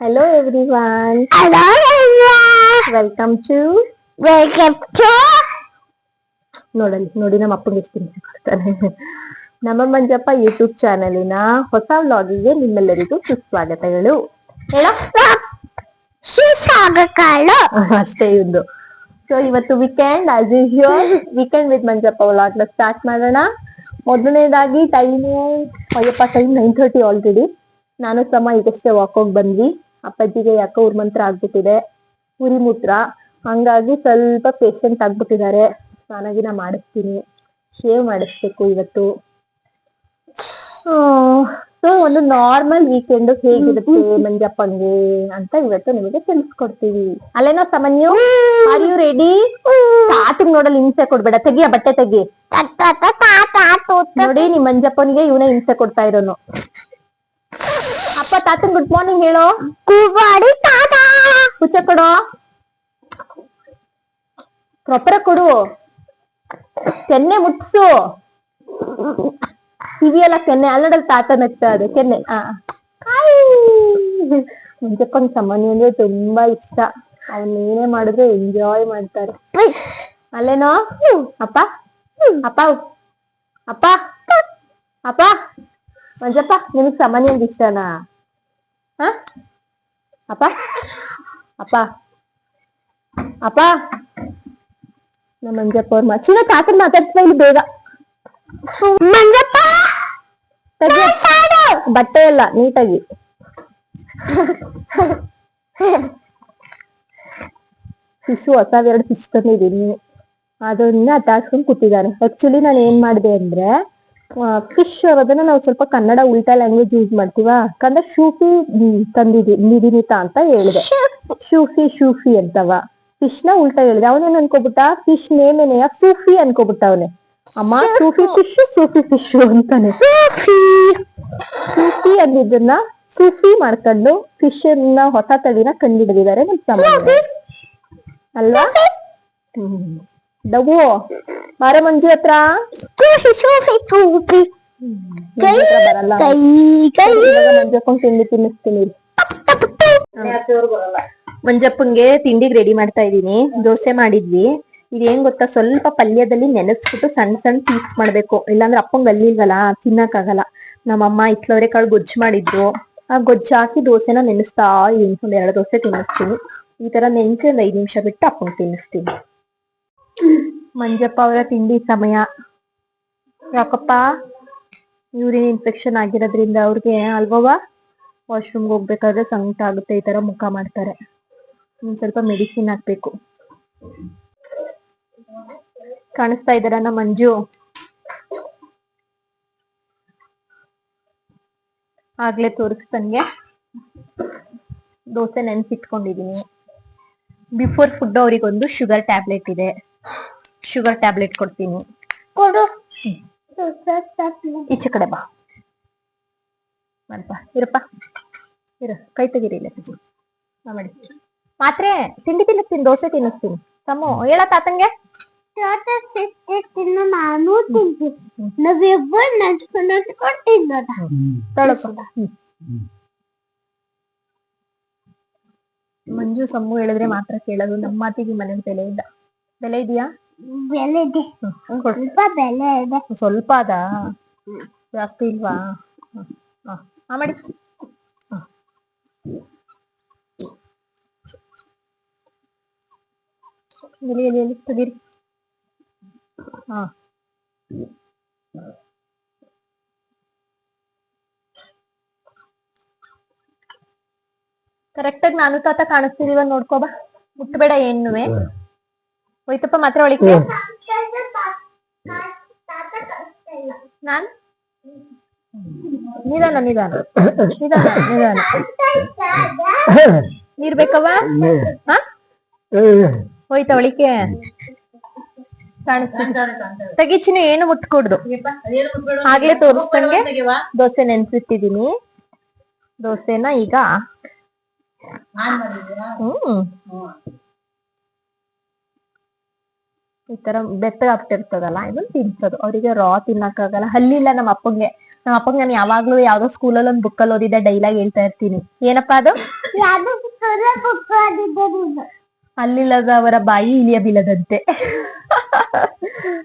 Hello everyone. Hello everyone. Welcome to ನೋಡಿ ನಮ್ಮ ಅಪ್ಪಂಗೆ ಎಷ್ಟು ಕೊಡ್ತಾನೆ. ನಮ್ಮ ಮಂಜಪ್ಪ ಯೂಟ್ಯೂಬ್ ಚಾನೆಲಿನ ಹೊಸ ವ್ಲಾಗಿಗೆ ನಿಮ್ಮೆಲ್ಲರಿಗೂ ಸುಸ್ವಾಗತಗಳು. ಹೇಳೋ ಸುಸ್ವಾಗತಗಳು. ಅಷ್ಟೇ ಇದ್ದು. ಸೊ ಇವತ್ತು weekend as usual weekend with Manjappa ವ್ಲಾಗ್ನ ಸ್ಟಾರ್ಟ್ ಮಾಡೋಣ. ಮೊದಲನೇದಾಗಿ ಟೈಮ್ 9:30 ಆಲ್ರೆಡಿ. ನಾನು ಸಮ ಈಗಷ್ಟೇ ವಾಕ್ ಹೋಗಿ ಬಂದ್ವಿ. ಅಪ್ಪಾಜಿಗೆ ಯಾಕೋ ಊರ್ ಮಂತ್ರ ಆಗ್ಬಿಟ್ಟಿದೆ, ಉರಿ ಮೂತ್ರ. ಹಂಗಾಗಿ ಸ್ವಲ್ಪ ಪೇಷಂಟ್ ಆಗ್ಬಿಟ್ಟಿದ್ದಾರೆ. ಸ್ನಾನಗಿನ ಮಾಡಿಸ್ತೀನಿ, ಶೇವ್ ಮಾಡಿಸ್ಬೇಕು ಇವತ್ತು. ಸೊ ಒಂದು ನಾರ್ಮಲ್ ವೀಕೆಂಡ್ ಹೇಗಿರುತ್ತೆ ಮಂಜಪ್ಪಂಗೆ ಅಂತ ಇವತ್ತು ನಿಮಗೆ ತಿಳಿಸ್ಕೊಡ್ತೀವಿ. ಅಲ್ಲೇನೋ ಸಮನ್ಯು, ಆರ್ ಯು ರೆಡಿ? ಸ್ಟಾರ್ಟಿಂಗ್ ನೋಡಲ್ಲಿ ಹಿಂಸೆ ಕೊಡ್ಬೇಡ, ತೆಗಿಯ ಬಟ್ಟೆ ತೆಗಿ. ನೋಡಿ ನಿಮ್ ಮಂಜಪ್ಪನಿಗೆ ಇವನೇ ಹಿಂಸೆ ಕೊಡ್ತಾ ಇರೋನು. ಅಪ್ಪ ತಾತನ್ ಗುಡ್ ಮಾರ್ನಿಂಗ್ ಹೇಳೋ. ಹುಚ್ಚ ಕೊಡೋ, ಪ್ರೊಪರ ಕೊಡು, ಕೆನ್ನೆ ಮುಟ್ಸು. ಕಿವಿಯಲ್ಲ ಕೆನ್ನೆ, ಅಲ್ಲಡಲ್ ತಾತ ನಗ್ತಾ ಇದೆ ಕೆನ್ನೆ. ಮಂಜಪ್ಪಂಗ್ ಸಾಮಾನ್ಯ ಅಂದ್ರೆ ತುಂಬಾ ಇಷ್ಟ. ಅವ್ನ ಏನೇ ಮಾಡಿದ್ರು ಎಂಜಾಯ್ ಮಾಡ್ತಾರೆ. ಅಲ್ಲೇನೋ ಅಪ್ಪ ಅಪ್ಪ ಅಪ್ಪ ಅಪ್ಪ ಮಂಜಪ್ಪ, ನಿಮಗ್ ಸಾಮಾನ್ಯ ಅಂದ್ರೆ ಇಷ್ಟನಾ? ಅಪ್ಪ ಅಪ್ಪ ಅಪ್ಪ ನಮ್ಮ ಮಂಜಪ್ಪ ಅವ್ರ ಚಿನ್ನ ತಾತನ್ ಮಾತಾಡ್ಸ್ಬಾ ಇಲ್ಲಿ ಬೇಗ. ಮಂಜಪ್ಪ ಬಟ್ಟೆ ಎಲ್ಲ ನೀಟಾಗಿ. ಫಿಶು ಹೊಸವೆರಡು ಫಿಶ್ ತಂದಿದ್ದೀನಿ, ಅದನ್ನ ಅಟ್ಟಾಡ್ಸ್ಕೊಂಡ್ ಕೂತಿದ್ದಾನೆ. ಆಕ್ಚುಲಿ ನಾನು ಏನ್ ಮಾಡಿದೆ ಅಂದ್ರೆ, ಫಿಶ್ ಅದನ್ನ ನಾವು ಸ್ವಲ್ಪ ಕನ್ನಡ ಉಲ್ಟಾ ಲ್ಯಾಂಗ್ವೇಜ್ ಯೂಸ್ ಮಾಡ್ತೀವ. ಯಾಕಂದ್ರೆ ಶೂಫಿ ನಿಧಿನಿತಾ ಅಂತ ಹೇಳಿದೆ. ಶೂಫಿ ಅಂತವ ಫಿಶ್ ನ ಉಲ್ಟಾ ಹೇಳಿದೆ. ಅವನೇನ್ ಅನ್ಕೋಬಿಟ್ಟ, ಫಿಶ್ ನೇಮ್ ಏನೆಯ ಸೂಫಿ ಅನ್ಕೋಬಿಟ್ಟ ಅವನೇ. ಅಮ್ಮ ಸೂಫಿ ಫಿಶ್ ಅಂತಾನೆ. ಸೂಫಿ ಅಂದಿದ್ದನ್ನ ಸೂಫಿ ಮಾಡ್ಕೊಂಡು ಫಿಶ್ ನ ಹೊಸ ತಳಿನ ಕಂಡಿಡಿದಿದ್ದಾರೆ ನಮ್ ಸಾಮಾನ್ಯ ಅಲ್ವಾ? ಡವು ಬಾರ ಮಂಜು ಹತ್ರ ಬರಲ್ಲ. ಮಂಜಪ್ಪಂಗ್ ತಿಂಡಿ ತಿನ್ನಿಸ್ತೀನಿ. ಮಂಜಪ್ಪಂಗೆ ತಿಂಡಿಗೆ ರೆಡಿ ಮಾಡ್ತಾ ಇದೀನಿ. ದೋಸೆ ಮಾಡಿದ್ವಿ. ಇದೇನ್ ಗೊತ್ತಾ, ಸ್ವಲ್ಪ ಪಲ್ಯದಲ್ಲಿ ನೆನೆಸ್ಬಿಟ್ಟು ಸಣ್ಣ ಸಣ್ಣ ಪೀಸ್ ಮಾಡ್ಬೇಕು, ಇಲ್ಲಾಂದ್ರೆ ಅಪ್ಪಂಗ್ ಅಲ್ಲಿಲ್ವಲ್ಲ ತಿನ್ನಕ್ಕಾಗಲ್ಲ. ನಮ್ಮಮ್ಮ ಇಟ್ಲವರೆ ಕಾಳು ಗೊಜ್ಜು ಮಾಡಿದ್ರು. ಆ ಗೊಜ್ಜು ಹಾಕಿ ದೋಸೆನ ನೆನೆಸ್ತಾ ಇದೀನಿ. ಒಂದ್ 2 ದೋಸೆ ತಿನ್ನಿಸ್ತೀನಿ. ಈ ತರ ನೆನ್ಸಿ ಒಂದ್ 5 ನಿಮಿಷ ಬಿಟ್ಟು ಅಪ್ಪಂಗ್ ತಿನ್ನಿಸ್ತೀನಿ. ಮಂಜಪ್ಪ ಅವರ ತಿಂಡಿ ಸಮಯ. ಯಾಕಪ್ಪ? ಯೂರಿನ್ ಇನ್ಫೆಕ್ಷನ್ ಆಗಿರೋದ್ರಿಂದ ಅವ್ರಿಗೆ ಅಲ್ವವ ವಾಶ್ರೂಮ್ಗೆ ಹೋಗ್ಬೇಕಾದ್ರೆ ಸಂಕಟ ಆಗುತ್ತೆ. ಈ ತರ ಮುಖ ಮಾಡ್ತಾರೆ. ಒಂದ್ ಸ್ವಲ್ಪ ಮೆಡಿಸಿನ್ ಹಾಕ್ಬೇಕು. ಕಾಣಿಸ್ತಾ ಇದ್ದಾರ ನಮ್ಮ ಮಂಜು? ಆಗ್ಲೇ ತೋರಿಸ್ತಂಗೆ ದೋಸೆ ನೆನ್ಸಿಟ್ಕೊಂಡಿದೀನಿ. ಬಿಫೋರ್ ಫುಡ್ ಅವ್ರಿಗೊಂದು ಶುಗರ್ ಟ್ಯಾಬ್ಲೆಟ್ ಇದೆ. ಶುಗರ್ ಟ್ಯಾಬ್ಲೆಟ್ ಕೊಡ್ತೀನಿ. ಕೊಡು. ಈಚೆ ಕಡೆ ಬಾ. ಇರಪ್ಪ ಇರ, ಕೈ ತೆಗೀರಿ. ಇಲ್ಲ ಮಾಡಿ ಮಾತ್ರೆ ತಿಂಡಿ ತಿನ್ನಿಸ್ತೀನಿ, ದೋಸೆ ತಿನ್ನಿಸ್ತೀನಿ. ತಮ್ಮು ಹೇಳ ತಾತಂಗೆ. ನಾನು ತಿಂತೀನಿ, ನಾವಿಬ್ಬರು ನೆನ್ಸ್ಕೊಂಡು ತಿನ್ನೋದ. ಮಂಜು ಸಮ್ಮು ಹೇಳಿದ್ರೆ ಮಾತ್ರ ಕೇಳೋದು. ನಮ್ಮ ಮಾತಿಗೆ ಮನೇಲಿ ಬೆಲೆ ಇಲ್ಲ. ಬೆಲೆ ಇದೆಯಾ? ಬೆಲೆ ಇದೆ, ಸ್ವಲ್ಪ ಬೆಲೆ ಇದೆ. ಸ್ವಲ್ಪ ಅದ, ಜಾಸ್ತಿ ಇಲ್ವಾ? ಮಾಡಿ ಎಲ್ಲಿ ತೆಗೀರಿ. ಕರೆಕ್ಟಾಗಿ ನಾನು ತಾತ ಕಾಣಿಸ್ತಿದೀವ ನೋಡ್ಕೋಬಾ. ಮುಟ್ಬೇಡ ಏನುವೆ. ಹೋಯ್ತಪ್ಪ ಮಾತ್ರ ಒಳಿಕೆ. ನಾನ್ ನಿಧಾನ ನಿಧಾನ ನಿಧಾನ ನಿಧಾನ. ನೀರ್ ಬೇಕವ? ಹೋಯ್ತಾ ಒಳಿಕೆ? ತೆಗಿಚಿನ ಏನು ಮುಟ್ಕೊಡ್ದು. ಆಗ್ಲೇ ತೋರಿಸ್ದಂಗೆ ದೋಸೆ ನೆನ್ಸಿಟ್ಟಿದೀನಿ. ದೋಸೆನ ಈಗ ಈ ತರ ಬೆತ್ತಗಾಗ್ತಿರ್ತದಲ್ಲ, ಇದನ್ನ ತಿನ್ಸೋದು. ಅವ್ರಿಗೆ ರಾ ತಿನ್ನಕ್ಕಾಗಲ್ಲ. ಹಲ್ಲಿಲ್ಲ ನಮ್ಮ ಅಪ್ಪಂಗೆ. ನಮ್ಮ ಅಪ್ಪಗ್ ನಾನು ಯಾವಾಗ್ಲೂ ಯಾವ್ದೋ ಸ್ಕೂಲಲ್ಲಿ ಒಂದ್ ಬುಕ್ಕಲ್ಲಿ ಓದಿದ್ದೆ ಡೈಲಾಗ್ ಹೇಳ್ತಾ ಇರ್ತೀನಿ. ಏನಪ್ಪಾ ಅದು? ಅಲ್ಲಿಲ್ಲದವರ ಬಾಯಿ ಇಲಿಯ ಬೀಳದಂತೆ.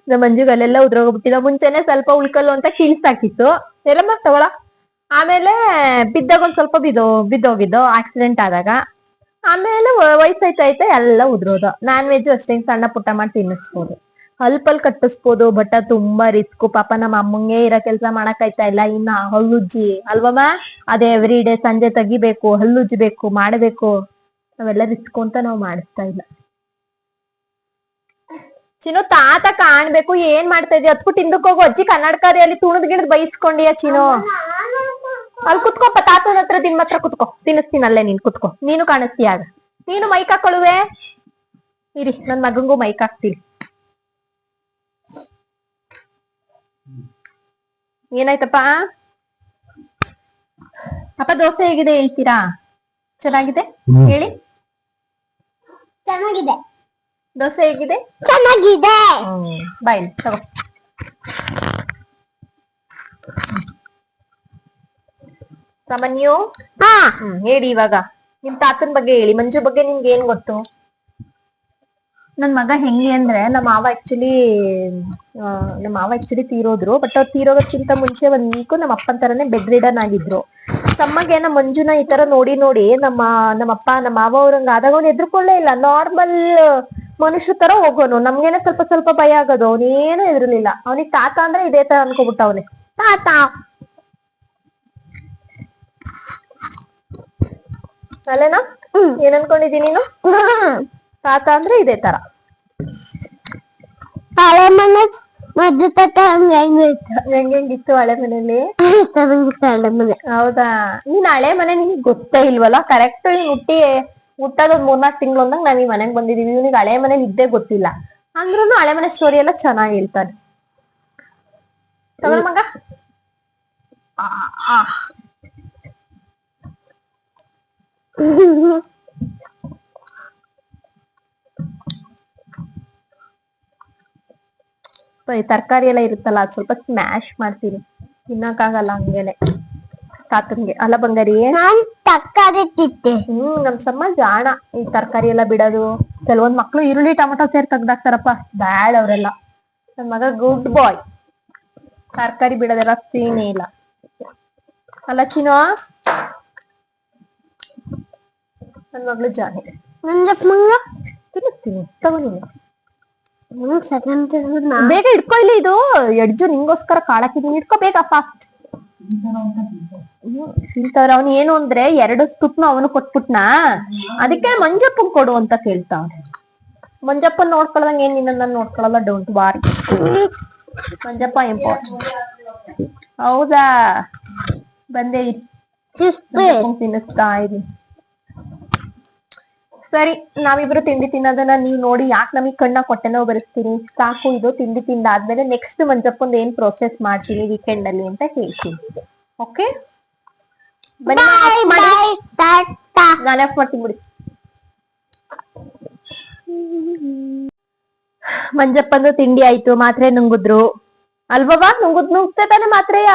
ನಮ್ಮ ಮಂಜುಗ್ ಅಲ್ಲೆಲ್ಲ ಉದ್ರೋಗ್ಬಿಟ್ಟಿದ. ಮುಂಚೆನೆ ಸ್ವಲ್ಪ ಉಳ್ಕಲ್ಲು ಅಂತ ಕಿಳ್ಸಾಕಿತ್ತು. ಎಲ್ಲಮ್ಮ ತಗೊಳ. ಆಮೇಲೆ ಬಿದ್ದಾಗ ಒಂದ್ ಸ್ವಲ್ಪ ಬಿದ್ದೋಗಿದ್ದು ಆಕ್ಸಿಡೆಂಟ್ ಆದಾಗ. ಆಮೇಲೆ ವಯಸ್ಸಾಯ್ತಾ ಎಲ್ಲ ಉದ್ರೋದು. ನಾನ್ ವೆಜ್ ಅಷ್ಟೇ ಸಣ್ಣ ಪುಟ್ಟ ಮಾಡಿ ತಿನ್ನಿಸ್ಬೋದು, ಅಲ್ಪಲ್ ಕಟ್ಟಿಸ್ಬೋದು. ಬಟ್ ತುಂಬಾ ರಿಸ್ಕ್. ಪಾಪ ನಮ್ಮ ಅಮ್ಮಂಗೆ ಇರೋ ಕೆಲ್ಸ ಮಾಡಕ್ ಆಯ್ತಾ ಇಲ್ಲ. ಇನ್ನ ಹಲ್ಲುಜ್ಜಿ ಅಲ್ವಮ್ಮ, ಅದೇ ಎವ್ರಿ ಡೇ ಸಂಜೆ ತೆಗಿಬೇಕು, ಹಲ್ಲುಜ್ಜಬೇಕು, ಮಾಡ್ಬೇಕು. ನಾವೆಲ್ಲ ರಿಸ್ಕ್ ಅಂತ ನಾವ್ ಮಾಡಿಸ್ತಾ ಇಲ್ಲ. ಚಿನ್ನು ತಾತ ಕಾಣ್ಬೇಕು. ಏನ್ ಮಾಡ್ತಾ ಇದೀಯ? ಹತ್ಬಿಟ್ಟು ಹಿಂದಕ್ ಹೋಗು. ಅಜ್ಜಿ ಕನ್ನಡಕದೇ ಅಲ್ಲಿ ತುಣದ್ ಗಿಡದ್ ಬೈಸ್ಕೊಂಡಿಯ ಚಿನ್ನು. ಅಲ್ಲಿ ಕುತ್ಕೋಪ್ಪ, ತಾತನ ಹತ್ರ ನಿಮ್ಮ ಹತ್ರ ಕುತ್ಕೋ. ತಿನ್ನಿಸ್ತೀನಿ ಅಲ್ಲೇ, ನೀನ್ ಕುತ್ಕೋ. ನೀನು ಕಾಣಿಸ್ತೀಯ ಆಗ. ನೀನು ಮೈಕ್ ಹಾಕೊಳ್ಳುವೆ. ಇರಿ, ನನ್ ಮಗಂಗೂ ಮೈಕ್ ಹಾಕ್ತೀನಿ. ಏನಾಯ್ತಪ್ಪ? ಅಪ್ಪ ದೋಸೆ ಹೇಗಿದೆ ಹೇಳ್ತೀರಾ? ಚೆನ್ನಾಗಿದೆ ಹೇಳಿ. ಚೆನ್ನಾಗಿದೆ. ದೋಸೆ ಹೇಗಿದೆ? ಚೆನ್ನಾಗಿದೆ. ಬಾಯ್ ತಗೋ. ಸಾಮಾನ್ಯ ಹೇಳಿ ಇವಾಗ ನಿಮ್ ತಾತನ್ ಬಗ್ಗೆ ಹೇಳಿ. ಮಂಜು ಬಗ್ಗೆ ನಿಮ್ಗೆ ಏನ್ ಗೊತ್ತು? ನನ್ ಮಗ ಹೆಂಗೆ ಅಂದ್ರೆ, ನಮ್ಮ ಮಾವ ಆಕ್ಚುಲಿ ತೀರೋದ್ರು. ಬಟ್ ಅವ್ರು ತೀರೋದಕ್ಕಿಂತ ಮುಂಚೆ ಒಂದ್ ವೀಕು ನಮ್ಮ ಅಪ್ಪನ ತರನೇ ಬೆಡ್ ರಿಡನ್ ಆಗಿದ್ರು. ತಮ್ಮಗೆ ನಮ್ಮ ಮಂಜುನ ಈ ತರ ನೋಡಿ ನಮ್ಮಪ್ಪ ನಮ್ಮ ಮಾವ ಅವ್ರಂಗ ಆದಾಗ ಅವ್ನು ಎದ್ರುಕೊಳ್ಳೇ ಇಲ್ಲ. ನಾರ್ಮಲ್ ಮನುಷ್ಯ ತರ ಹೋಗೋನು. ನಮ್ಗೇನೆ ಸ್ವಲ್ಪ ಭಯ ಆಗೋದು. ಅವನೇನು ಎದ್ರಲಿಲ್ಲ. ಅವನಿಗೆ ತಾತ ಅಂದ್ರೆ ಇದೇ ತರ ಅನ್ಕೋಬಿಟ್ಟ ಅವನೇ. ತಾತ ಅಲ್ಲೇನಾ? ಏನ್ ಅನ್ಕೊಂಡಿದೀನಿ ನೀನು? ತಾತ ಅಂದ್ರೆ ಇದೇ ತರ. ಹಳೆ ಮನೆ ಮದ್ದು ತಾತ ಹೆಂಗಿತ್ತು ಹಳೆ ಮನೇಲಿ? ಹಳೆ ಮನೆ. ಹೌದಾ? ನೀನ್ ಹಳೆ ಮನೆ ನಿನಗ್ ಗೊತ್ತೇ ಇಲ್ವಲ್ಲ. ಕರೆಕ್ಟ್ ಹುಟ್ಟೋದೊಂದ್ 3-4 ತಿಂಗಳು ಅಂದಾಗ ನಾವ್ ಈ ಮನೆಗ್ ಬಂದಿದೀವಿ. ಇವ್ನಿಗೆ ಹಳೆ ಮನೇಲಿ ಇದ್ದೇ ಗೊತ್ತಿಲ್ಲ. ಅಂದ್ರೂ ಹಳೆ ಮನೆ ಸ್ಟೋರಿ ಎಲ್ಲ ಚೆನ್ನಾಗಿ ಹೇಳ್ತಾನೆ. ತಗೊಳ ಮಗ. ತರಕಾರಿ ಎಲ್ಲ ಇರುತ್ತಲ್ಲ, ಅದ್ ಸ್ವಲ್ಪ ಸ್ಮ್ಯಾಶ್ ಮಾಡ್ತೀನಿ. ತಿನ್ನಕ್ಕಾಗಲ್ಲ ಹಂಗೇನೆ ತಾತನ್ಗೆ. ಅಲ್ಲ ಬಂಗಾರಿ, ನಾನ್ ತರಕಾರಿ ತಿಂತೆ. ನಮ್ ಸಮ್ಮ ಜಾಣ ಈ ತರಕಾರಿ ಎಲ್ಲ ಬಿಡೋದು. ಕೆಲವೊಂದ್ ಮಕ್ಳು ಈರುಳ್ಳಿ ಟೊಮೊಟೊ ಸೇರ್ ತೆಗ್ದಾಕ್ತಾರಪ್ಪ, ಬ್ಯಾಡ್ ಅವ್ರೆಲ್ಲ. ನನ್ ಮಗ ಗುಡ್ ಬಾಯ್, ತರಕಾರಿ ಬಿಡೋದೆಲ್ಲ ಸೀನೇ ಇಲ್ಲ. ಅಲ್ಲ ಚಿನ್ನು, ನನ್ ಮಗಳು ಜಾನೆ. ತಿನ್ನಿಸ್ತೀನಿ ತಗೋ. ಬೇಗ ಇಟ್ಕೊ. ಇಲ್ಲಿ ಇದು ಎಡ್ಜು ನಿಂಗೋಸ್ಕರ ಕಾಳಾಕಿದೀನಿ. ಇಟ್ಕೋ ಬೇಗ, ಫಾಸ್ಟ್. ತಿಂತವ್ರ. ಅವ್ನು ಏನು ಅಂದ್ರೆ 2 ತುತ್ನು ಅವನು ಕೊಟ್ಬಿಟ್ನಾ, ಅದಕ್ಕೆ ಮಂಜಪ್ಪನ್ ಕೊಡು ಅಂತ ಕೇಳ್ತಾವ್ರೆ. ಮಂಜಪ್ಪನ್ ನೋಡ್ಕೊಳ್ದಂಗ ಏನ್ ನಿನ್ನ ನೋಡ್ಕೊಳಲ್ಲ. Don't Wari, Manjappa important. ಹೌದಾ? ಬಂದೇ ತಿನ್ನಿಸ್ತಾ ಇದೀನಿ. ಸರಿ, ನಾವಿಬ್ರು ತಿಂಡಿ ತಿನ್ನೋದನ್ನ ನೀವ್ ನೋಡಿ ಯಾಕೆ ನಮಗ್ ಕಣ್ಣ ಹೊಟ್ಟೆ ನೋವು ಬರೆಸ್ತೀನಿ. ಸಾಕು, ಇದು ತಿಂಡಿ ತಿಂದಾದ್ಮೇಲೆ ನೆಕ್ಸ್ಟ್ ಮಂಜಪ್ಪಂದು ಏನ್ ಪ್ರೋಸೆಸ್ ಮಾಡ್ತೀನಿ ವೀಕೆಂಡ್ ಅಲ್ಲಿ ಅಂತ ಹೇಳ್ತೀನಿ. ಓಕೆ, ನಾನು ಆಫ್ ಮಾಡ್ತೀನಿ ಬಿಡಿ. ಮಂಜಪ್ಪಂದು ತಿಂಡಿ ಆಯ್ತು. ಮಾತ್ರೆ ನುಂಗುದ್ರು ಅಲ್ವಾ? ನುಂಗ್ತೆ ತಾನೆ ಮಾತ್ರೆಯ?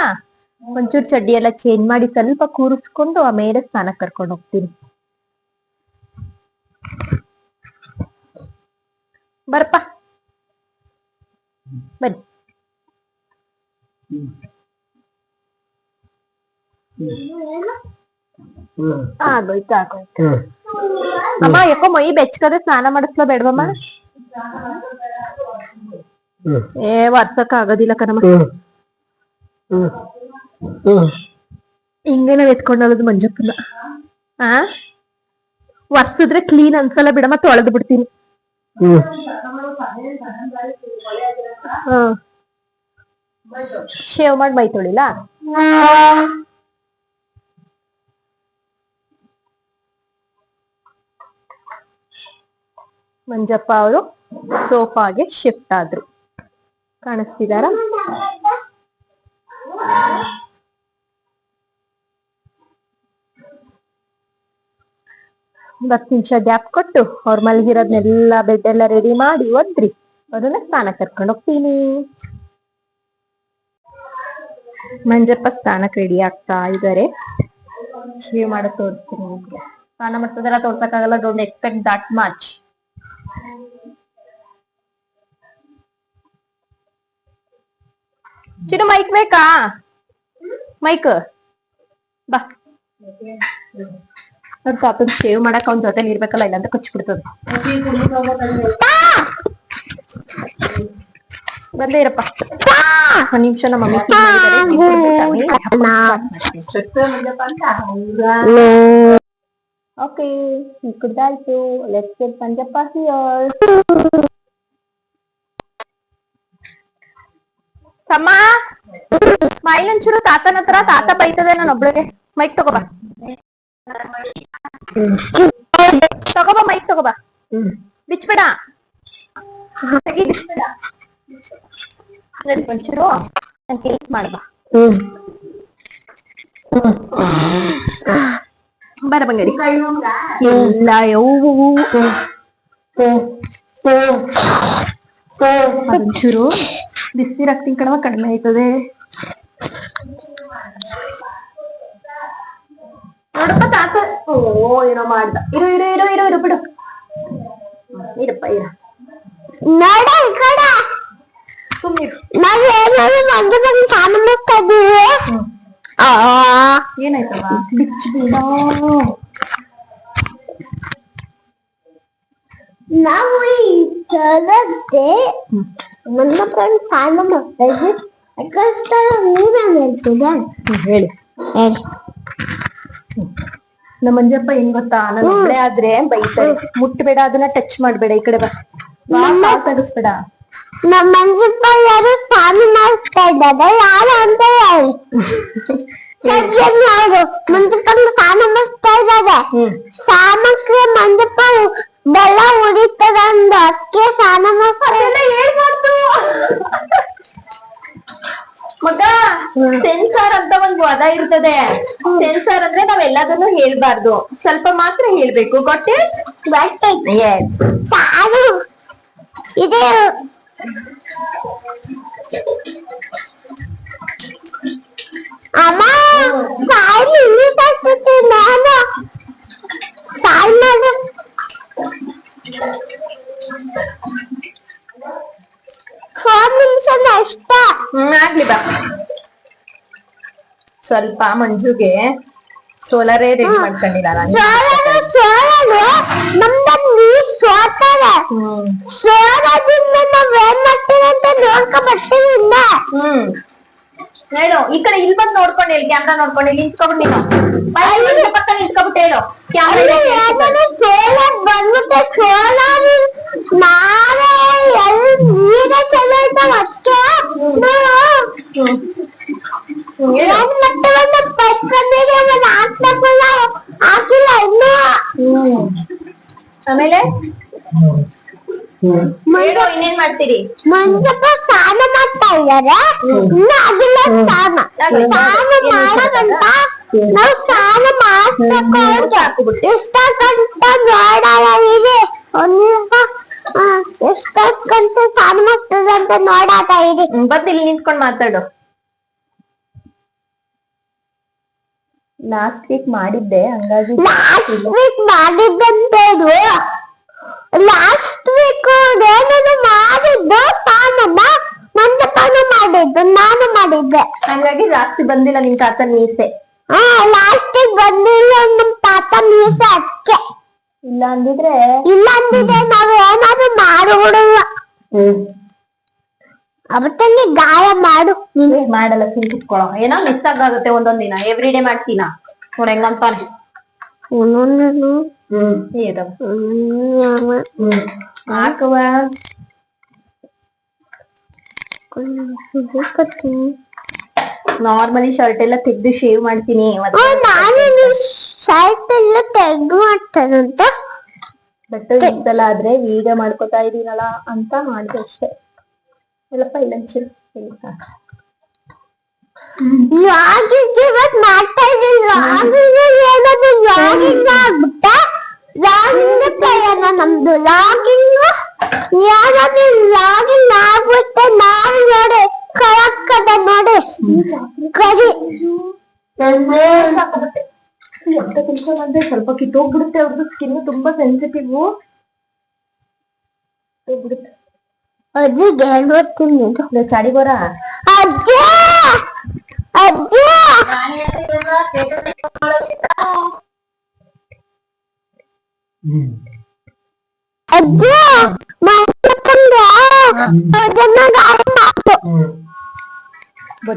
ಒಂಚೂರು ಚಡ್ಡಿ ಎಲ್ಲ ಚೇಂಜ್ ಮಾಡಿ ಸ್ವಲ್ಪ ಕೂರಿಸ್ಕೊಂಡು ಆಮೇಲೆ ಸ್ನಾನಕ್ಕೆ ಕರ್ಕೊಂಡು ಹೋಗ್ತೀನಿ. ಬರ್ಪ ಬನ್ನಿ. ಆಗೋಯ್ತು. ಅಮ್ಮ ಯಾಕೋ ಮೈ ಬೆಚ್ಚಕದೆ ಸ್ನಾನ ಮಾಡಿಸ್ಲೋ ಬೇಡವಮ್ಮ? ವರ್ಷಕ್ ಆಗೋದಿಲ್ಲ ಕಣಮ್ಮ. ಹಿಂಗೆ ನಾವ್ ಎತ್ಕೊಂಡೋದು ಮಂಜಪ್ಪನ. ವರ್ಷಿದ್ರೆ ಕ್ಲೀನ್ ಅನ್ಸಲ್ಲ ಬಿಡಮ್ಮ, ತೊಳೆದು ಬಿಡ್ತೀನಿ. ಶೇವ್ ಮಾಡಿ ಮೈ ತೊಳಿಲ್ಲ. ಮಂಜಪ್ಪ ಅವರು ಸೋಫಾಗೆ ಶಿಫ್ಟ್ ಆದ್ರು. ಕಾಣಿಸ್ತಿದಾರ? 10 ನಿಮಿಷ ಗ್ಯಾಪ್ ಕೊಟ್ಟು ಅವ್ರ ಮಲಗಿರೋದ್ನೆಲ್ಲ ಬೆಡ್ ಎಲ್ಲ ರೆಡಿ ಮಾಡಿ ಒದ್ರಿ ಅವ್ರನ್ನ ಸ್ನಾನ ಕರ್ಕೊಂಡು ಹೋಗ್ತೀನಿ. ಮಂಜಪ್ಪ ಸ್ನಾನಕ್ಕೆ ರೆಡಿ ಆಗ್ತಾ ಇದಾರೆ. ಶೇವ್ ಮಾಡಕ್ ತೋರಿಸ್ತೀನಿ ನಿಮ್ಗೆ. ಸ್ನಾನ ಮಾಡ್ತದೆಲ್ಲ ತೋರ್ಸಕ್ಕಾಗಲ್ಲ, don't expect that much. Chinnu mic ಬೇಕಾ? ಮೈಕ್ ಬಾ. ಅವ್ರ ಪಾಪನ್ ಶೇವ್ ಮಾಡಕ್ ಅವ್ನ ಜೊತೆ ಇರ್ಬೇಕಲ್ಲ, ಇಲ್ಲಾಂತ ಕಚ್ಬಿಡ್ತದ. ಬಂದೇ ಇರಪ್ಪ ಒಂದ್ ನಿಮಿಷ. ನಮ್ಮ ಮಮ್ಮಿ ಓಕೆ ಕುಡ್ದಾಯ್ತು. Let's get Manjappa here. ತಮ್ಮ ಮೈಲೊಂಚೂರು ತಾತನ ಹತ್ರ, ತಾತ ಬೈತದೆ ನಾನು ಒಬ್ಳಿಗೆ. Mic ತಗೋಬಾ, ತಗೋಬಾ mic ತಗೋಬಾ. ಬಿಚ್ಬೇಡ, ತೆಗಿ ಬಿಚ್ಬೇಡ. ಒಂಚೂರು ಹೆಲ್ಪ್ ಮಾಡ್ಬಾ. ಬರ ಬಂಗಾರಿ. ಇಲ್ಲ ಒಂಚೂರು ಬಿಸಿ ರಕ್ತಿನ ಕಡವ ಕಡಿಮೆ ಆಯ್ತದೆ ನೋಡಪ್ಪ ತಾತ. ಓ ಏನೋ ಮಾಡ್ದ. ಇರು ಇರು ಇರು ಇರು ಇರು ಬಿಡು. ಇರಪ್ಪ ಇರ. ನೋಡ ಈ ಕಡೆ ಸುಮ್ಮನಿರು. ನಾವ್ ಏನಾದ್ರು ಮಂಜು ಬಂದು ಸ್ನಾನ ಮಾಡ್ತಾ ಇದೀವಿ. ಏನಾಯ್ತವ? ಬಿಚ್ಚಿಬಿಡ. ನಾವು ಈ ಸಲಕ್ಕೆ ನನ್ನ ಬಂದು ಸ್ನಾನ ಮಾಡ್ತಾ ಇದ್ವಿ. ಯಾಕಂದ್ರೆ ನೀವೇನ್ ಹೇಳ್ತಿದ್ದೆ ಹೇಳಿ ಹೇಳಿ. ನಮ್ಮ ಮಂಜಪ್ಪ ಏನ್ ಗೊತ್ತಾ, ನಾನು ಒಬ್ಳೆ ಆದ್ರೆ ಬೈತಾರೆ. ಮುಟ್ಬೇಡ, ಅದನ್ನ ಟಚ್ ಮಾಡ್ಬೇಡ, ಈ ಕಡೆ ಬಾ, ತಗಸ್ಬೇಡ. ನಮ್ಮ ಮಂಜಪ್ಪ ಯಾರು ಸ್ನಾನ ಮಾಡ್ತಾ ಇದ್ದಾರೆ, ಯಾರು ಅಂತ ಹೇಳಿ. ಯಾರು ಮಂಜಪ್ಪ ಸ್ನಾನ ಮಾಡ್ತಾ ಇದ್ದಾರೆ. ಸ್ನಾನಕ್ಕೆ ಮಂಜಪ್ಪ ಬೆಲ್ಲ ಉರಿತದ ಅಂದು ಅದಕ್ಕೆ ಸ್ನಾನ ಮಾಡ್ತಾ ಹೇಳ್ಬಾರ್ದು ಮಗ. ಸೆನ್ಸಾರ್ ಅಂತ ಒಂದ್ ಪದ ಇರ್ತದೆ. ಸೆನ್ಸಾರ್ ಅಂದ್ರೆ ನಾವ್ ಎಲ್ಲದನ್ನು ಹೇಳ್ಬಾರ್ದು, ಸ್ವಲ್ಪ ಮಾತ್ರ ಹೇಳ್ಬೇಕು. ಗೊತ್ತೇ? ಸಾರು ಇದೆ. ಅಮ್ಮ ಸಾರು ಇಲ್ಲಿ ತಗ್ತದೆ. ನಾನು ಸಾರು ಮಾಡಿ ನಿಮಿಷ ಅಷ್ಟ. ಆಗ್ಲಿ ಬಾ. ಸ್ವಲ್ಪ ಮಂಜುಗೆ ಸೋಲಾರೇ ರೆಡಿ ಮಾಡ್ಕೊಂಡಿಲ್ಲ. ನಮ್ದಲ್ಲಿ ಸೋತಾರೆ. ಸೋಲದಿಂದ ನಾವ್ ಏನ್ ಮಾಡ್ತೀವಿ ಅಂತ ನೋಡ್ಕೊಂಡ್ ಬರ್ತೀವಿ. ಹೇಳು. ಈ ಕಡೆ ಇಲ್ಲಿ ಬಂದ್ ನೋಡ್ಕೊಂಡು ಹೇಳಿ, ಕ್ಯಾಮ್ರಾ ನೋಡ್ಕೊಂಡು ಇಲ್ಲಿ ನಿಂತ್ಕೊಬಿಟ್ಟು ನೀನು ಪಕ್ಕ ನಿಂತ್ಕೊಬಿಟ್ಟು ಹೇಳು. ಸೋಲಾರ್ ಬಂದ್ಬಿಟ್ಟೆ. ಸೋಲಾರ್ ನಾವೇ ಎಲ್ಲಿ ನೀರ ಚಲೋ ಇದ್ದಾವ ಅಷ್ಟೇ. ಹಾಕಿಲ್ಲ ಇನ್ನು. ಆಮೇಲೆ ಇನ್ನೇನ್ ಮಾಡ್ತೀರಿ? ಮಂಜಪ್ಪ ಸ್ನಾನ ಮಾಡ್ತಾ ಇದಾರೆ. ಇನ್ನು ಆಗಿಲ್ಲ ಸ್ನಾನ. ಸ್ನಾನ ಮಾಡೋದಂತ ನಾವು ಸ್ನಾನ ಮಾಡ್ಬೇಕು. ಎಷ್ಟಕ್ಕಂತ ನೋಡಲ್ಲ ಇದೆ. ಎಷ್ಟಕ್ಕಂತ ಸ್ನಾನ ಮಾಡ್ತದೆ ಅಂತ ನೋಡಾಟ ಇದೆ. ಬಂದ್ ಇಲ್ಲಿ ನಿಂತ್ಕೊಂಡ್ ಮಾತಾಡು. ಲಾಸ್ಟ್ ವೀಕ್ ಮಾಡಿದ್ದೆ, ಹಂಗಾಗಿ ಲಾಸ್ಟ್ ವೀಕ್ ಮಾಡಿದ್ದಂತೇನು. ಲಾಸ್ಟ್ ವೀಕ್ ಏನೇನು ಮಾಡಿದ್ದು ಸ್ನಾನನ ಮಂಜಪ್ಪನು ಮಾಡಿದ್ದು, ನಾನು ಮಾಡಿದ್ದೆ. ಹಂಗಾಗಿ ಜಾಸ್ತಿ ಬಂದಿಲ್ಲ ನಿಮ್ ತಾತ ಮೀಸೆ. ಲಾಸ್ಟ್ ಬಂದಿಲ್ಲ ನಮ್ ತಾತ ಮೀಸೆ ಅಷ್ಟೇ. ಇಲ್ಲ ಅಂದಿದ್ರೆ ನಾವ್ ಏನಾದ್ರು ಮಾಡಿಬಿಡಲ್ಲ. ಅವತ್ತಲ್ಲಿ ಗಾಯ ಮಾಡು. ಮಾಡಲ್ಲ, ಸಿಂಕಿಟ್ಕೊಳ್ಳೋ. ಏನೋ ಮಿಸ್ ಆಗುತ್ತೆ ಒಂದೊಂದ್ ದಿನ. ಎವ್ರಿ ಡೇ ಮಾಡ್ತೀನ ನೋಡ ಹೆಂಗಂತಾನೆ. ಹಾಕುವ ನಾರ್ಮಲಿ ಶರ್ಟ್ ಎಲ್ಲ ತೆಗ್ದು ಶೇವ್ ಮಾಡ್ತೀನಿ. ನಾನು ಶರ್ಟ್ ಎಲ್ಲ ತೆಗ್ದು ಮಾಡ್ತಾನಂತ. ಬಟ್ ಇದ್ದಲ್ಲ ಆದ್ರೆ ವಿಡಿಯೋ ಮಾಡ್ಕೊತಾ ಇದೀನಲ್ಲ ಅಂತ ಮಾಡಿದೆ ಅಷ್ಟೇ. ಎಲ್ಲಪ್ಪ ಇಲ್ಲಂಚು ಇವತ್ ಮಾಡ್ತಾ ಇದ್ದಿಲ್ಲ. ಲಾಗಿಂಗ್ ಆಗ್ಬಿಟ್ಟ. ಲಾಗಿಂಗ್ ನಮ್ದು ಲಾಗಿಂಗ್ ಲಾಗಿಂಗ್ ಆಗ್ಬಿಟ್ಟೆ. ನಾವು ನೋಡಿ ಕಳಕ್ಕದ ನೋಡಿ ಕರಿ ಎಂತ ಕೆಲಸ ಮಾಡಿದ್ರೆ ಸ್ವಲ್ಪ ಕಿತ್ತೋಗ್ಬಿಡುತ್ತೆ. ಅವ್ರದ್ದು ಸ್ಕಿನ್ ತುಂಬಾ ಸೆನ್ಸಿಟಿವ್. ಅಜ್ಜಿಗೆ ಹೇಳ್ಬಿಡ್ತೀನಿ. ಚಾಡಿ ಬೋರ ಅಜ್ಜಿ ಅಜ್ಜಿ ಅಜ್ಜಿ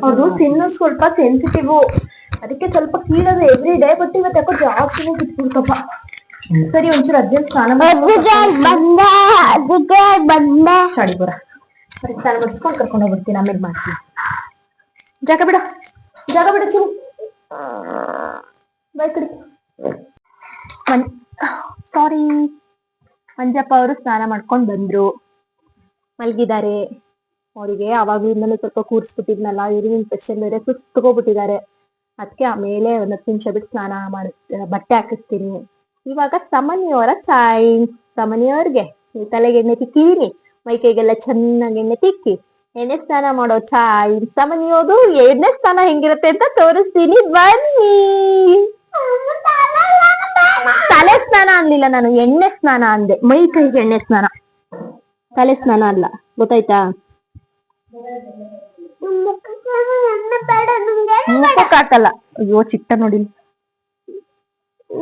ಅದು ಸಿನ್ನು ಸ್ವಲ್ಪ ಸೆನ್ಸಿಟಿವ್, ಅದಕ್ಕೆ ಸ್ವಲ್ಪ ಕೀಳೋದು ಎವ್ರಿ ಡೇ. ಬಟ್ ಇವತ್ತು ಯಾಕೋ ಜಾಸ್ತಿನೇ ಕಿತ್ಬಿಡ್ತಪ್ಪ. ಸರಿ, ಒಂಚೂರು ಅಜ್ಜನ್ ಸ್ನಾನ ಬಂದೆ ಚಾಡಿ ಬರ. ಸರಿ, ಸ್ನಾನ ಮಾಡಿಸ್ಕೊಂಡು ಕರ್ಕೊಂಡು ಹೋಗ್ಬಿಡ್ತೀನಿ, ಆಮೇಲೆ ಮಾಡ್ತೀನಿ. ಜಾಗ ಬಿಡ ಚಿರು. ಬೈ ಕಡೆ. ಸಾರಿ, ಮಂಜಪ್ಪ ಅವರು ಸ್ನಾನ ಮಾಡ್ಕೊಂಡ್ ಬಂದ್ರು, ಮಲ್ಗಿದ್ದಾರೆ. ಅವರಿಗೆ ಅವಾಗ್ಲಿಂದಲೂ ಸ್ವಲ್ಪ ಕೂರ್ಸ್ಬಿಟ್ಟಿದ್ನಲ್ಲ, ಯೂರಿನ್ ಇನ್ಫೆಕ್ಷನ್ ಬೇರೆ ಸುಸ್ತಗೋಗ್ಬಿಟ್ಟಿದ್ದಾರೆ. ಅದಕ್ಕೆ ಆಮೇಲೆ ಒಂದ್ 10 ನಿಮಿಷ ಬಿಟ್ಟು ಸ್ನಾನ ಬಟ್ಟೆ ಹಾಕಿಸ್ತೀನಿ. ಇವಾಗ ಸಮನಿಯವರ ಚಾಯ್. ಸಮನಿಯವ್ರಿಗೆ ತಲೆಗೆ ಎಣ್ಣೆ ತಿಕ್ಕಿದೀನಿ, ಮೈ ಕೈಗೆಲ್ಲ ಚೆನ್ನಾಗಿ ಎಣ್ಣೆ ತಿಕ್ಕಿ ಎಣ್ಣೆ ಸ್ನಾನ ಮಾಡೋ ಚಾಯ್. ಸಮನಿಯೋದು ಎಣ್ಣೆ ಸ್ನಾನ ಹೆಂಗಿರುತ್ತೆ ಅಂತ ತೋರಿಸ್ತೀನಿ, ಬನ್ನಿ. ತಲೆ ಸ್ನಾನ ಅನ್ಲಿಲ್ಲ ನಾನು, ಎಣ್ಣೆ ಸ್ನಾನ ಅಂದೆ. ಮೈ ಕೈಗೆ ಎಣ್ಣೆ ಸ್ನಾನ, ತಲೆ ಸ್ನಾನ ಅಲ್ಲ, ಗೊತ್ತಾಯ್ತಾ? ಮುಖಕ್ಕೆ ಹಾಕಲ್ಲ. ಅಯ್ಯೋ ಚಿಟ್ಟ ನೋಡಿ,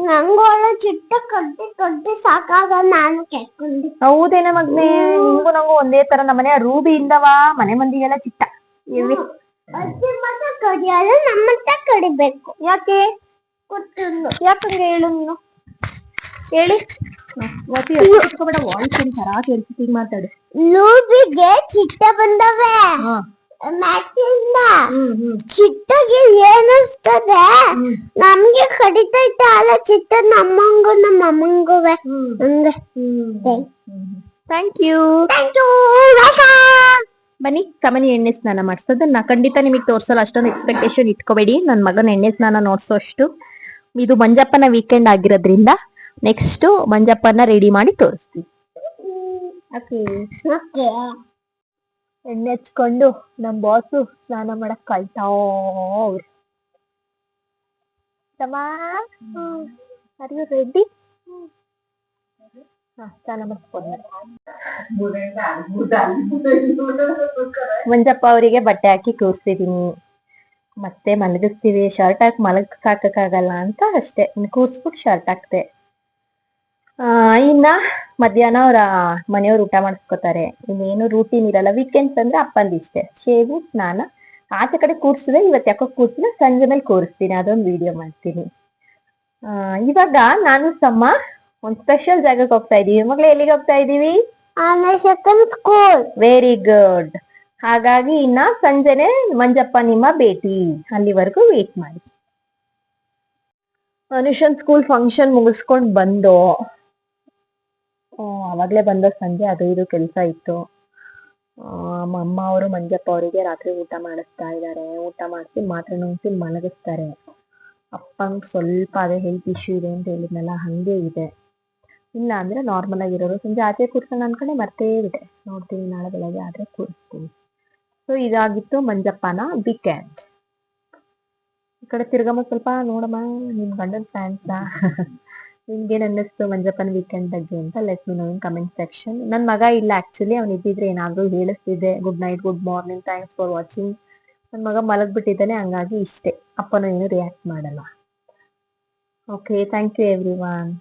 ನಂಗೂ ಚಿಟ್ಟ ಕಟ್ಟಿ ಸಾಕಾಗ ನಾನು ಕೆಟ್ಕೊಂಡಿ. ಹೌದೇನ ಮಗ್ನೆ, ನಿಂಗು ನಂಗು ಒಂದೇ ತರ. ನಮ್ಮನೆ ರೂಬಿ ಇಂದವಾ ಮನೆ ಮಂದಿಗೆಲ್ಲ ಚಿಟ್ಟ. ಅಜ್ಜಿ ಮಾತ್ರ ಕಡಿಯಲ್ಲ, ನಮ್ಮಂತ ಕಡಿಬೇಕು. ಯಾಕೆ ಯಾಕಂಗೆ ಹೇಳು ನೀನು, ಹೇಳಿ. ಬೇಡ, ವಾಯ್ಸ್ ಒಂಥರ ಕೇಳಿಸಿ ಮಾತಾಡು. ಲೂಬಿಗೆ ಚಿಟ್ಟ ಬಂದವೆ ಮ್ಯಾಕ್ಸಿಂದ. ಚಿಟ್ಟಗೆ ಏನಿಸ್ತದೆ, ನಮ್ಗೆ ಕಡಿತೈತೆ ಅಲ್ಲ ಚಿಟ್ಟ, ನಮ್ಮಂಗು ನಮ್ಮ ಅಮ್ಮಂಗುವೆ ಹಂಗೆ. Thank you. ಬನ್ನಿ, ಸಮನಿ ಎಣ್ಣೆ ಸ್ನಾನ ಮಾಡಿಸೋದನ್ನ ಖಂಡಿತ ನಿಮಗೆ ತೋರ್ಸಲ್ಲ, ಅಷ್ಟೊಂದು ಎಕ್ಸ್ಪೆಕ್ಟೇಷನ್ ಇಟ್ಕೋಬೇಡಿ. ನನ್ ಮಗನ ಎಣ್ಣೆ ಸ್ನಾನ ನೋಡ್ಸೋ ಅಷ್ಟು. ಇದು ಮಂಜಪ್ಪನ ವೀಕೆಂಡ್ ಆಗಿರೋದ್ರಿಂದ ನೆಕ್ಸ್ಟ್ ಮಂಜಪ್ಪನ ರೆಡಿ ಮಾಡಿ ತೋರಿಸ್ತೀವಿ. ಎಣ್ಣೆ ಹಚ್ಕೊಂಡು ನಮ್ ಬಾಸು ಸ್ನಾನ ಮಾಡಕ್ ಕಾಯ್ತಾ ಅವ್ರು. ರೆಡಿ? ಸ್ನಾನ ಮಾಡಿಸ್ಕೊಂಡ ಮಂಜಪ್ಪ ಅವರಿಗೆ ಬಟ್ಟೆ ಹಾಕಿ ಕೂರ್ಸಿದೀನಿ, ಮತ್ತೆ ಮಲಗಿಸ್ತೀವಿ. ಶರ್ಟ್ ಹಾಕಿ ಹಾಕಕ್ಕಾಗಲ್ಲ ಅಂತ ಅಷ್ಟೇ, ಕೂರ್ಸ್ಬಿಟ್ಟು ಶರ್ಟ್ ಹಾಕ್ತೆ. ಇನ್ನ ಮಧ್ಯಾಹ್ನ ಅವ್ರ ಮನೆಯವ್ರು ಊಟ ಮಾಡಿಸ್ಕೊತಾರೆ. ಇನ್ನೇನು ರೂಟೀನ್ ಇರಲ್ಲ. ವೀಕೆಂಡ್ಸ್ ಅಂದ್ರೆ ಅಪ್ಪಂದು ಇಷ್ಟೇ, ಶೇವು ಸ್ನಾನ. ಆಚೆ ಕಡೆ ಕೂರ್ಸಿದೆ, ಇವತ್ತು ಯಾಕೋ ಕೂರ್ಸಿಲ್ಲ, ಸಂಜೆ ಮೇಲೆ ಕೂರಿಸ್ತೀನಿ, ಅದೊಂದು ವಿಡಿಯೋ ಮಾಡ್ತೀನಿ. ಇವಾಗ ನಾನು ಸಮ್ಮ ಒಂದ್ ಸ್ಪೆಷಲ್ ಜಾಗಕ್ಕೆ ಹೋಗ್ತಾ ಇದೀವಿ. ಮಕ್ಳು ಎಲ್ಲಿಗೆ ಹೋಗ್ತಾ ಇದೀವಿ? ಸ್ಕೂಲ್. Very good. ಹಾಗಾಗಿ ಇನ್ನ ಸಂಜೆನೆ ಮಂಜಪ್ಪ ನಿಮ್ಮ ಭೇಟಿ, ಅಲ್ಲಿವರೆಗೂ ವೇಟ್ ಮಾಡಿ. ಅನುಷನ್ ಸ್ಕೂಲ್ ಫಂಕ್ಷನ್ ಮುಗಿಸ್ಕೊಂಡ್ ಬಂದು ಅವಾಗ್ಲೇ ಬಂದ ಸಂಜೆ ಅದು ಇದು ಕೆಲ್ಸ ಇತ್ತು. ಅಮ್ಮ ಅವರು ಮಂಜಪ್ಪ ಅವರಿಗೆ ರಾತ್ರಿ ಊಟ ಮಾಡಿಸ್ತಾ ಇದ್ದಾರೆ. ಊಟ ಮಾಡಿಸಿ ಮಾತ್ರೆ ನುಂಗಿಸಿ ಮಲಗಿಸ್ತಾರೆ. ಅಪ್ಪಂಗ್ ಸ್ವಲ್ಪ ಅದೇ ಹೆಲ್ತ್ ಇಶ್ಯೂ ಇದೆ ಅಂತ ಹೇಳಿದ್ನಲ್ಲ, ಹಂಗೆ ಇದೆ. ಇಲ್ಲ ಅಂದ್ರೆ ನಾರ್ಮಲ್ ಆಗಿರೋರು. ಸಂಜೆ ಆಚೆ ಕೂರ್ಸೋಣ ಅನ್ಕೊಂಡೆ ಮರ್ತೇ ಬಿಟ್ಟೆ. ನೋಡ್ತೀನಿ ನಾಳೆ ಬೆಳಗ್ಗೆ ಆದ್ರೆ ಕೂರಿಸ್ತೀನಿ. ಸೊ ಇದಾಗಿತ್ತು ಮಂಜಪ್ಪನ ವೀಕೆಂಡ್. ಈ ಕಡೆ ತಿರ್ಗಮ್ಮ ಸ್ವಲ್ಪ ನೋಡಮ್ಮ, ನಿಮ್ ಗಂಡನ್ ಫ್ಯಾನ್ಸಾ? ನಿಮ್ಗೇನ್ ಅನ್ನಿಸ್ತು ಮಂಜಪ್ಪನ ವೀಕೆಂಡ್ ಬಗ್ಗೆ ಅಂತ let me know in comment section. ನನ್ ಮಗ ಇಲ್ಲ ಆಕ್ಚುಲಿ, ಅವ್ನು ಇದ್ದಿದ್ರೆ ಏನಾದ್ರೂ ಹೇಳಿಸ್ತಿದ್ದೆ. Good night, good morning, thanks for watching. ನನ್ ಮಗ ಮಲಗ್ಬಿಟ್ಟಿದ್ದಾನೆ, ಹಂಗಾಗಿ ಇಷ್ಟೇ. ಅಪ್ಪನ ಏನು ರಿಯಾಕ್ಟ್ ಮಾಡಲ್ಲ. Okay, thank you every one.